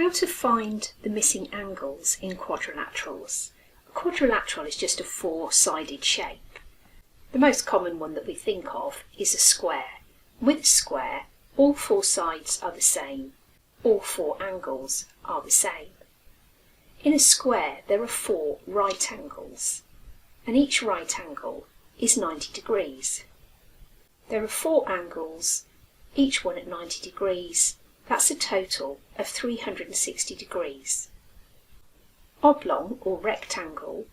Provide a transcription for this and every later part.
How to find the missing angles in quadrilaterals. A quadrilateral is just a four-sided shape. The most common one that we think of is a square. With a square, all four sides are the same. All four angles are the same. In a square there are four right angles, and each right angle is 90 degrees. There are four angles, each one at 90 degrees. That's a total of 360 degrees. Oblong or rectangle,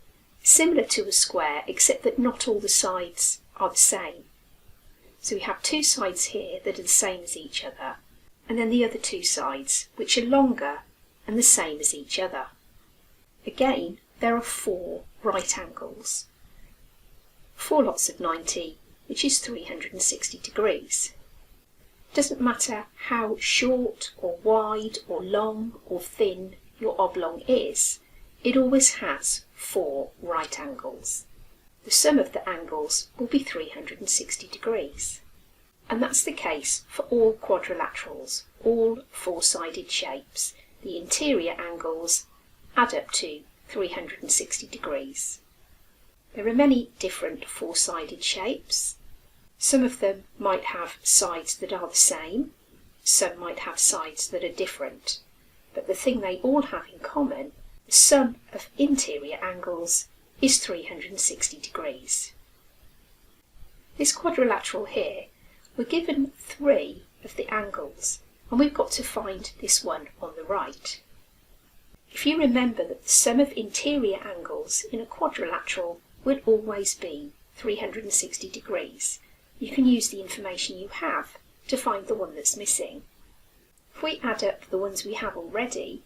similar to a square except that not all the sides are the same. So we have two sides here that are the same as each other, and then the other two sides which are longer and the same as each other. Again, there are four right angles. 4 lots of 90, which is 360 degrees. Doesn't matter how short or wide or long or thin your oblong is, it always has four right angles. The sum of the angles will be 360 degrees. And that's the case for all quadrilaterals, all four-sided shapes. The interior angles add up to 360 degrees. There are many different four-sided shapes. Some of them might have sides that are the same, some might have sides that are different, but the thing they all have in common, the sum of interior angles, is 360 degrees. This quadrilateral here, we're given 3 of the angles, and we've got to find this one on the right. If you remember that the sum of interior angles in a quadrilateral will always be 360 degrees, you can use the information you have to find the one that's missing. If we add up the ones we have already,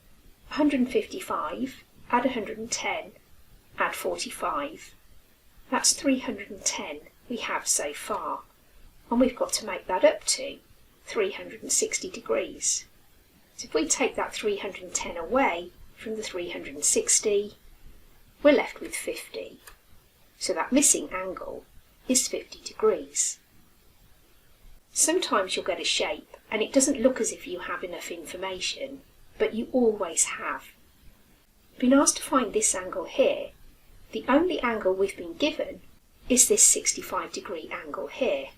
155, add 110, add 45, that's 310 we have so far, and we've got to make that up to 360 degrees. So if we take that 310 away from the 360, we're left with 50. So that missing angle is 50 degrees. Sometimes you'll get a shape and it doesn't look as if you have enough information, but you always have. Been asked to find this angle here. The only angle we've been given is this 65-degree angle here.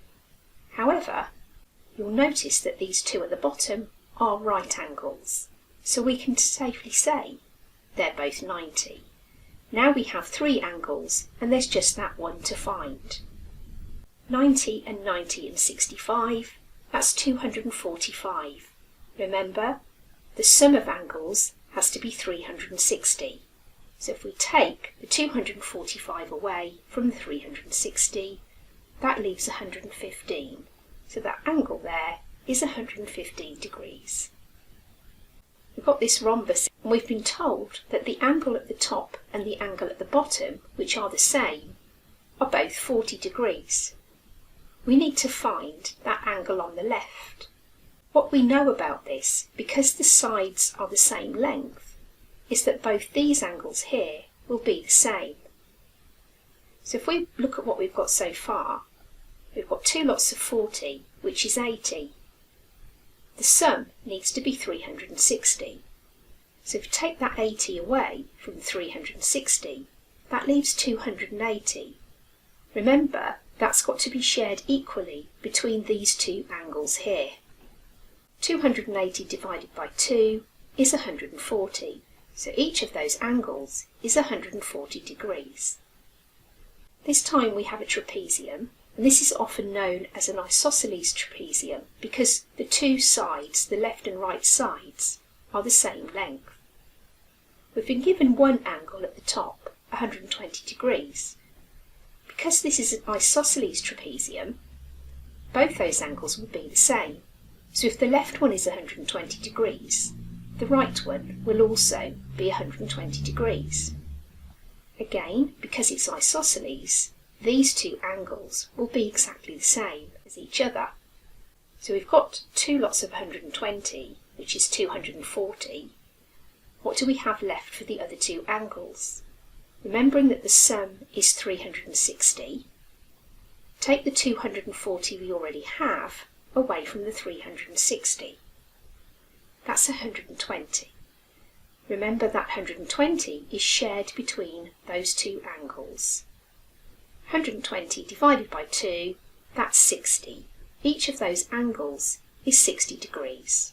However, you'll notice that these two at the bottom are right angles, so we can safely say they're both 90. Now we have 3 angles and there's just that one to find. 90 and 90 and 65, that's 245. Remember, the sum of angles has to be 360. So if we take the 245 away from the 360, that leaves 115. So that angle there is 115 degrees. We've got this rhombus and we've been told that the angle at the top and the angle at the bottom, which are the same, are both 40 degrees. We need to find that angle on the left. What we know about this, because the sides are the same length, is that both these angles here will be the same. So if we look at what we've got so far, we've got 2 lots of 40, which is 80. The sum needs to be 360. So if you take that 80 away from the 360, that leaves 280. Remember, that's got to be shared equally between these two angles here. 280 divided by 2 is 140, so each of those angles is 140 degrees. This time we have a trapezium, and this is often known as an isosceles trapezium because the two sides, the left and right sides, are the same length. We've been given one angle at the top, 120 degrees. Because this is an isosceles trapezium, both those angles will be the same. So if the left one is 120 degrees, the right one will also be 120 degrees. Again, because it's isosceles, these two angles will be exactly the same as each other. So we've got 2 lots of 120, which is 240. What do we have left for the other two angles? Remembering that the sum is 360, take the 240 we already have away from the 360. That's 120. Remember that 120 is shared between those two angles. 120 divided by 2, that's 60. Each of those angles is 60 degrees.